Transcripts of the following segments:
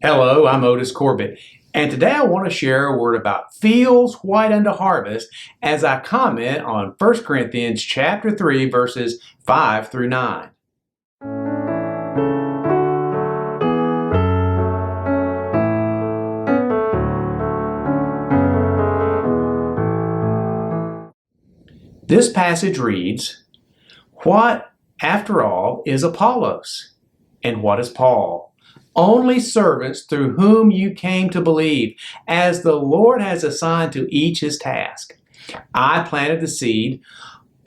Hello, I'm Otis Corbett, and today I want to share a word about fields white unto harvest as I comment on 1 Corinthians chapter 3, verses 5 through 9. This passage reads, "What, after all, is Apollos? And what is Paul? Only servants through whom you came to believe, as the Lord has assigned to each his task. I planted the seed,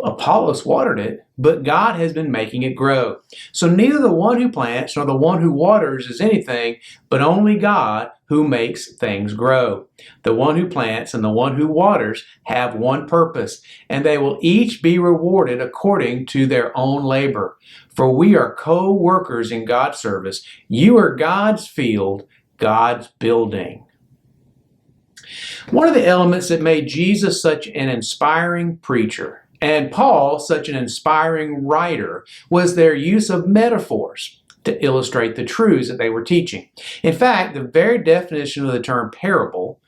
Apollos watered it, but God has been making it grow. So neither the one who plants nor the one who waters is anything, but only God who makes things grow. The one who plants and the one who waters have one purpose, and they will each be rewarded according to their own labor. For we are co-workers in God's service. You are God's field, God's building." One of the elements that made Jesus such an inspiring preacher and Paul such an inspiring writer was their use of metaphors to illustrate the truths that they were teaching. In fact, the very definition of the term parable,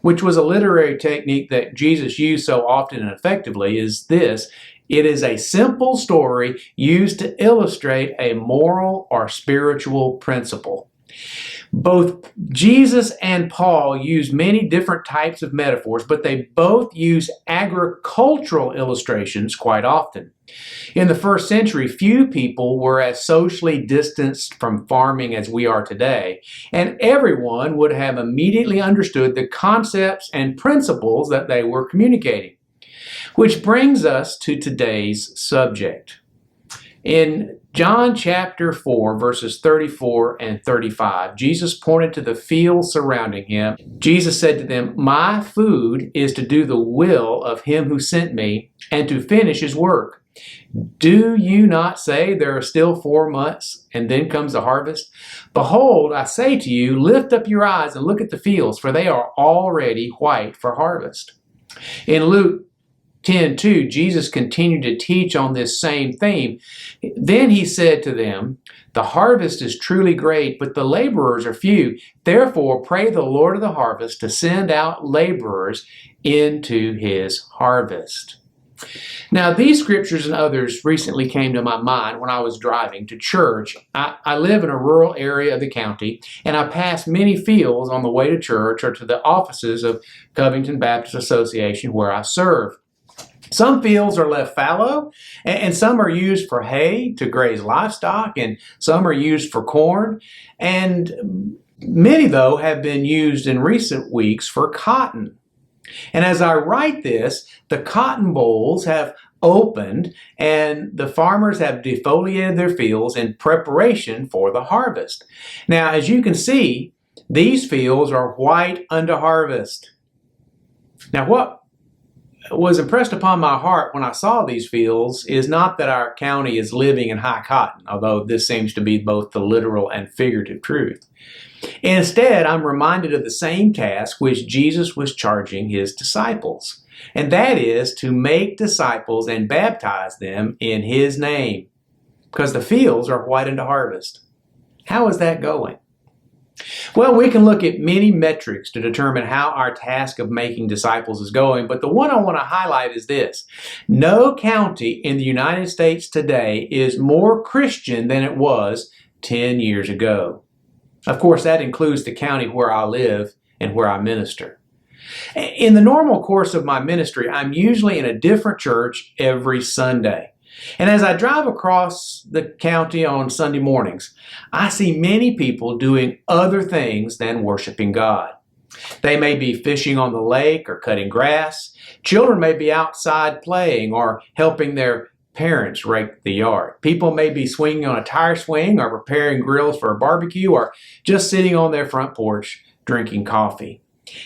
which was a literary technique that Jesus used so often and effectively, is this: it is a simple story used to illustrate a moral or spiritual principle. Both Jesus and Paul use many different types of metaphors, but they both use agricultural illustrations quite often. In the first century, few people were as socially distanced from farming as we are today, and everyone would have immediately understood the concepts and principles that they were communicating. Which brings us to today's subject. In John chapter 4, verses 34 and 35, Jesus pointed to the fields surrounding him. Jesus said to them, "My food is to do the will of him who sent me and to finish his work. Do you not say there are still 4 months and then comes the harvest? Behold, I say to you, lift up your eyes and look at the fields, for they are already white for harvest." In Luke 10:2, Jesus continued to teach on this same theme. Then he said to them, "The harvest is truly great, but the laborers are few. Therefore, pray the Lord of the harvest to send out laborers into his harvest." Now, these scriptures and others recently came to my mind when I was driving to church. I live in a rural area of the county, and I pass many fields on the way to church or to the offices of Covington Baptist Association where I serve. Some fields are left fallow, and some are used for hay to graze livestock, and some are used for corn, and many, though, have been used in recent weeks for cotton. And as I write this, the cotton bolls have opened, and the farmers have defoliated their fields in preparation for the harvest. Now, as you can see, these fields are white unto harvest. Now, what was impressed upon my heart when I saw these fields is not that our county is living in high cotton, although this seems to be both the literal and figurative truth. Instead, I'm reminded of the same task which Jesus was charging his disciples, and that is to make disciples and baptize them in his name, because the fields are white unto harvest. How is that going? Well, we can look at many metrics to determine how our task of making disciples is going, but the one I want to highlight is this. No county in the United States today is more Christian than it was 10 years ago. Of course, that includes the county where I live and where I minister. In the normal course of my ministry, I'm usually in a different church every Sunday. And as I drive across the county on Sunday mornings, I see many people doing other things than worshiping God. They may be fishing on the lake or cutting grass. Children may be outside playing or helping their parents rake the yard. People may be swinging on a tire swing or preparing grills for a barbecue or just sitting on their front porch drinking coffee.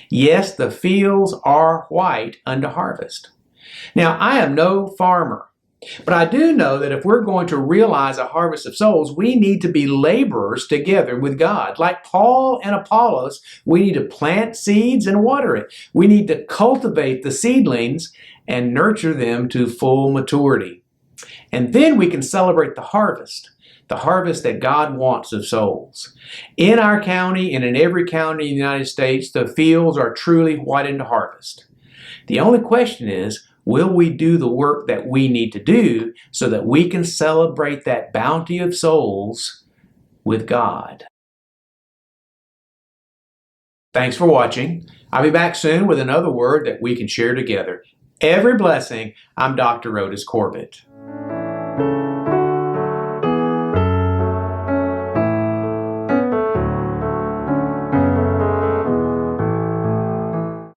Yes, the fields are white unto harvest. Now, I am no farmer, but I do know that if we're going to realize a harvest of souls, we need to be laborers together with God. Like Paul and Apollos, we need to plant seeds and water it. We need to cultivate the seedlings and nurture them to full maturity. And then we can celebrate the harvest. the harvest that God wants of souls. In our county and in every county in the United States, the fields are truly whitened to harvest. The only question is, will we do the work that we need to do so that we can celebrate that bounty of souls with God? Thanks for watching. I'll be back soon with another word that we can share together. Every blessing. I'm Dr. Otis Corbett.